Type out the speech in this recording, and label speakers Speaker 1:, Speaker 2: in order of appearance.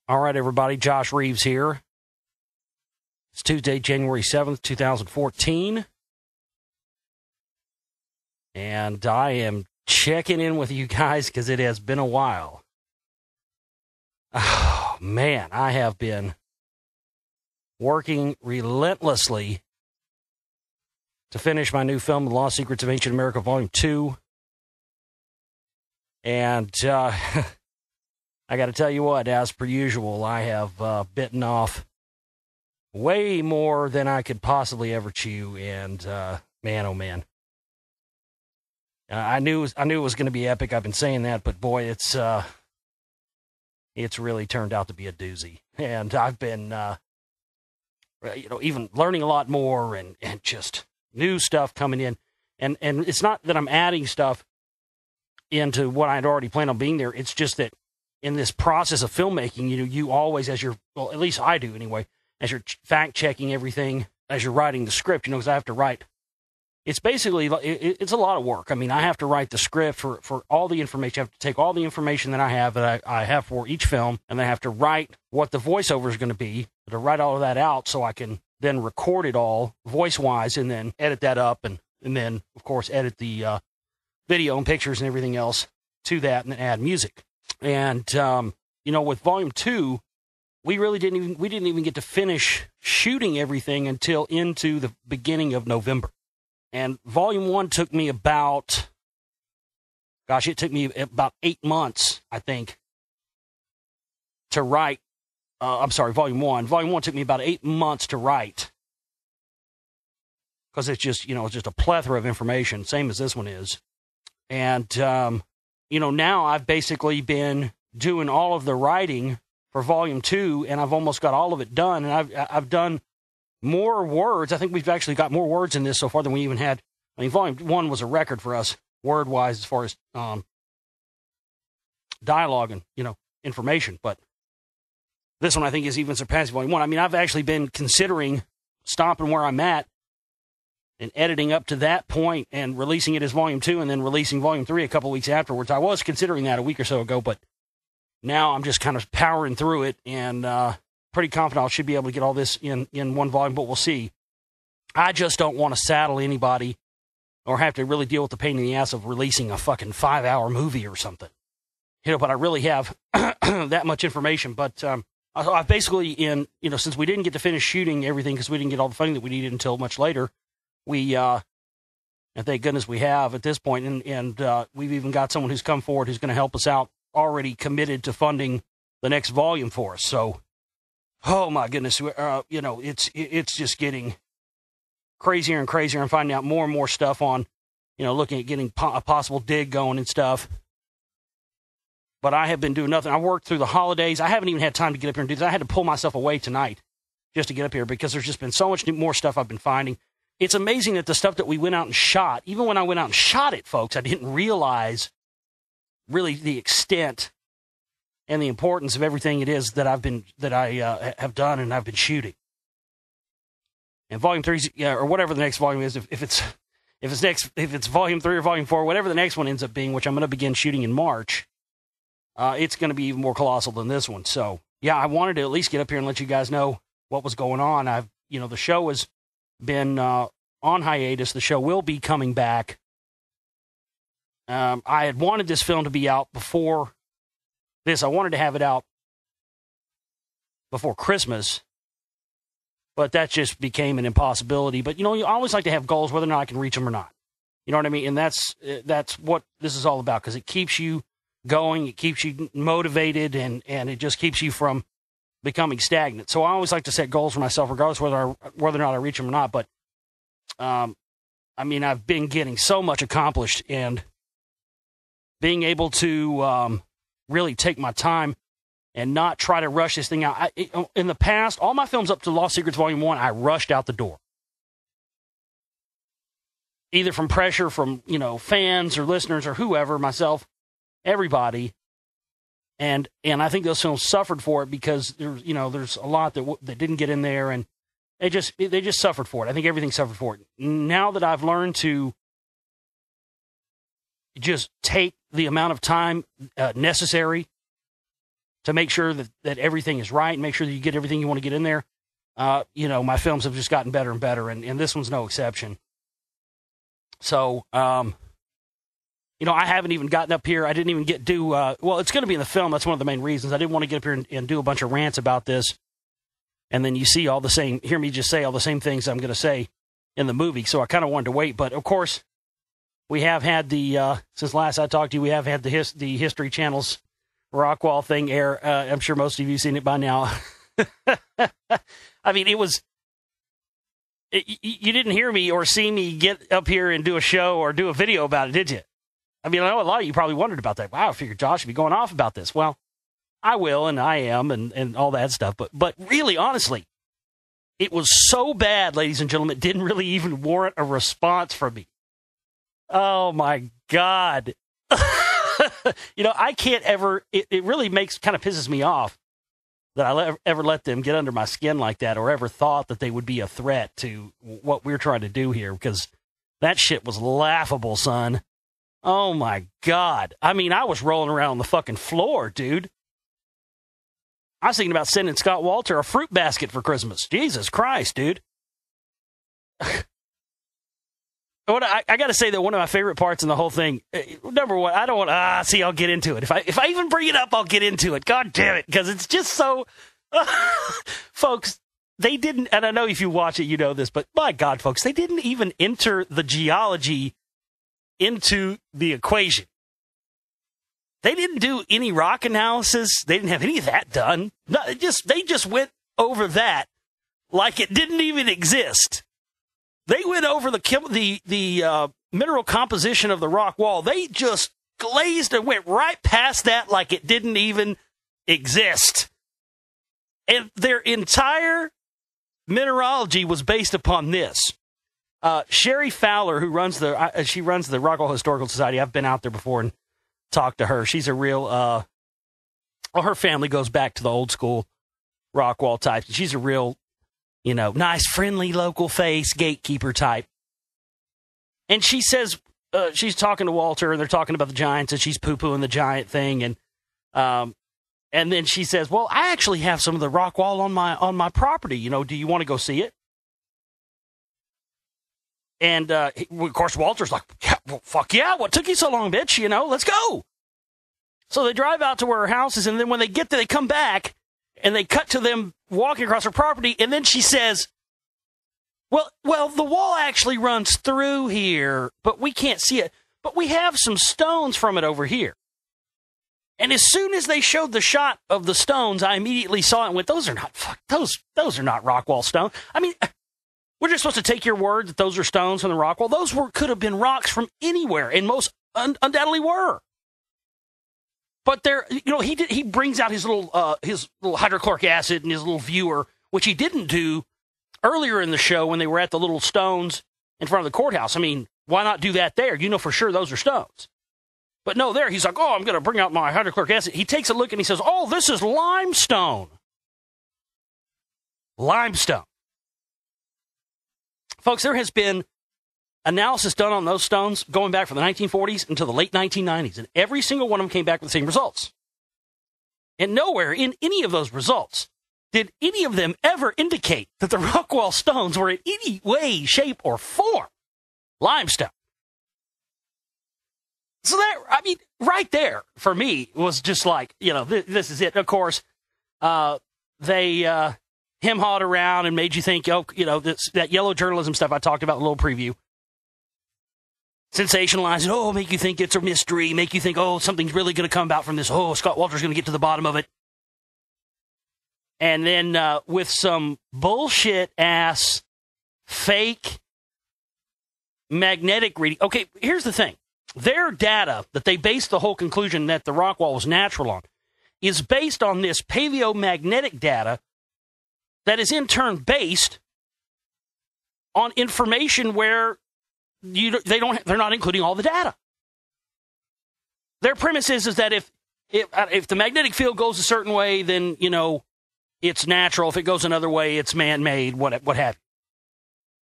Speaker 1: All right, everybody. Josh Reeves here. It's Tuesday, January 7th, 2014. And I am checking in with you guys because it has been a while. Oh, man, I have been working relentlessly to finish my new film, The Lost Secrets of Ancient America, Volume 2. And I got to tell you what, as per usual, I have bitten off way more than I could possibly ever chew. And man, oh man, I knew it was going to be epic. I've been saying that, but boy, it's really turned out to be a doozy. And I've been, even learning a lot more and just new stuff coming in. And it's not that I'm adding stuff into what I'd already planned on being there. It's just that in this process of filmmaking, you always, at least I do anyway, as you're fact-checking everything, as you're writing the script, because I have to write. It's basically, it's a lot of work. I mean, I have to write the script for all the information. I have to take all the information that I have for each film, and I have to write what the voiceover is going to be, to write all of that out so I can then record it all voice-wise and then edit that up and then, of course, edit the video and pictures and everything else to that and then add music. And, with Volume 2, we didn't even get to finish shooting everything until into the beginning of November. And Volume 1 took me about 8 months, I think, to write. Volume 1. Volume 1 took me about 8 months to write. Because it's just, it's just a plethora of information, same as this one is. And, now I've basically been doing all of the writing for Volume 2, and I've almost got all of it done. And I've done more words. I think we've actually got more words in this so far than we even had. I mean, Volume 1 was a record for us, word-wise, as far as dialogue and, information. But this one, I think, is even surpassing Volume 1. I mean, I've actually been considering stopping where I'm at and editing up to that point and releasing it as Volume 2 and then releasing Volume 3 a couple weeks afterwards. I was considering that a week or so ago, but now I'm just kind of powering through it and pretty confident I should be able to get all this in one volume, but we'll see. I just don't want to saddle anybody or have to really deal with the pain in the ass of releasing a fucking 5-hour movie or something. But I really have that much information. But I've basically since we didn't get to finish shooting everything because we didn't get all the funding that we needed until much later, and thank goodness we have at this point, and we've even got someone who's come forward who's going to help us out, already committed to funding the next volume for us. So, oh my goodness, it's just getting crazier and crazier. I'm finding out more and more stuff on, looking at getting a possible dig going and stuff. But I have been doing nothing. I worked through the holidays. I haven't even had time to get up here and do this. I had to pull myself away tonight just to get up here because there's just been so much more stuff I've been finding. It's amazing that the stuff that we went out and shot, even when I went out and shot it, folks, I didn't realize really the extent and the importance of everything it is that I have done and I've been shooting. And Volume 3, or whatever the next volume is, if it's Volume 3 or Volume 4, whatever the next one ends up being, which I'm going to begin shooting in March, it's going to be even more colossal than this one. So, yeah, I wanted to at least get up here and let you guys know what was going on. The show has been on hiatus. The show will be coming back. I had wanted this film to be out before this. I wanted to have it out before Christmas, but that just became an impossibility. But, you always like to have goals, whether or not I can reach them or not. You know what I mean? And that's what this is all about, because it keeps you going, it keeps you motivated, and it just keeps you from becoming stagnant. So I always like to set goals for myself, regardless whether or not I reach them or not. But, I've been getting so much accomplished, and being able to really take my time and not try to rush this thing out. In the past, all my films up to Lost Secrets Volume 1, I rushed out the door. Either from pressure from, fans or listeners or whoever, myself, everybody. And I think those films suffered for it because there's a lot that didn't get in there, and they just suffered for it. I think everything suffered for it. Now that I've learned to just take the amount of time necessary to make sure that everything is right and make sure that you get everything you want to get in there. My films have just gotten better and better, and this one's no exception. So, I haven't even gotten up here. I didn't even it's going to be in the film. That's one of the main reasons. I didn't want to get up here and do a bunch of rants about this. And then you see hear me just say all the same things I'm going to say in the movie. So I kind of wanted to wait. But, of course, we have had since last I talked to you, we have had the History Channel's Rockwall thing air. I'm sure most of you have seen it by now. I mean, you didn't hear me or see me get up here and do a show or do a video about it, did you? I mean, I know a lot of you probably wondered about that. Wow, I figured Josh would be going off about this. Well, I will, and I am, and all that stuff. But really, honestly, it was so bad, ladies and gentlemen, it didn't really even warrant a response from me. Oh, my God. I can't ever, it really kind of pisses me off that I ever let them get under my skin like that or ever thought that they would be a threat to what we're trying to do here, because that shit was laughable, son. Oh, my God. I mean, I was rolling around on the fucking floor, dude. I was thinking about sending Scott Walter a fruit basket for Christmas. Jesus Christ, dude. I got to say that one of my favorite parts in the whole thing, number one, I don't want to, I'll get into it. If I even bring it up, I'll get into it. God damn it. Because it's just so, folks, they didn't, and I know if you watch it, you know this, but my God, folks, they didn't even enter the geology into the equation. They didn't do any rock analysis. They didn't have any of that done. No, they just went over that like it didn't even exist. They went over the mineral composition of the rock wall. They just glazed and went right past that like it didn't even exist. And their entire mineralogy was based upon this. Sherry Fowler, who runs the Rockwall Historical Society. I've been out there before and talked to her. She's a real, her family goes back to the old school Rockwall types. She's a real, nice, friendly local face, gatekeeper type. And she says, she's talking to Walter and they're talking about the Giants and she's poo-pooing the Giant thing. And then she says, well, I actually have some of the Rockwall on my property. Do you want to go see it? And, of course, Walter's like, yeah, well, fuck yeah, what took you so long, bitch? Let's go. So they drive out to where her house is, and then when they get there, they come back, and they cut to them walking across her property, and then she says, well, the wall actually runs through here, but we can't see it. But we have some stones from it over here. And as soon as they showed the shot of the stones, I immediately saw it and went, those are not Rockwall stones. I mean, we're just supposed to take your word that those are stones from the Rockwall. Those could have been rocks from anywhere, and most undoubtedly were. But he brings out his little hydrochloric acid and his little viewer, which he didn't do earlier in the show when they were at the little stones in front of the courthouse. I mean, why not do that there? For sure those are stones. But no, there he's like, I'm going to bring out my hydrochloric acid. He takes a look and he says, this is limestone. Limestone. Folks, there has been analysis done on those stones going back from the 1940s until the late 1990s, and every single one of them came back with the same results. And nowhere in any of those results did any of them ever indicate that the Rockwall stones were in any way, shape, or form limestone. So right there, for me, was just like, this is it. Of course, they hem-hawed around and made you think, that yellow journalism stuff I talked about in a little preview. Sensationalize it. Make you think it's a mystery. Make you think, something's really going to come about from this. Scott Walter's going to get to the bottom of it. And then with some bullshit-ass, fake, magnetic reading. Okay, here's the thing. Their data that they based the whole conclusion that the Rockwall was natural on is based on this paleomagnetic data that is in turn based on information where they're not including all the data. Their premise is that if the magnetic field goes a certain way, then it's natural. If it goes another way, it's man-made. What have you.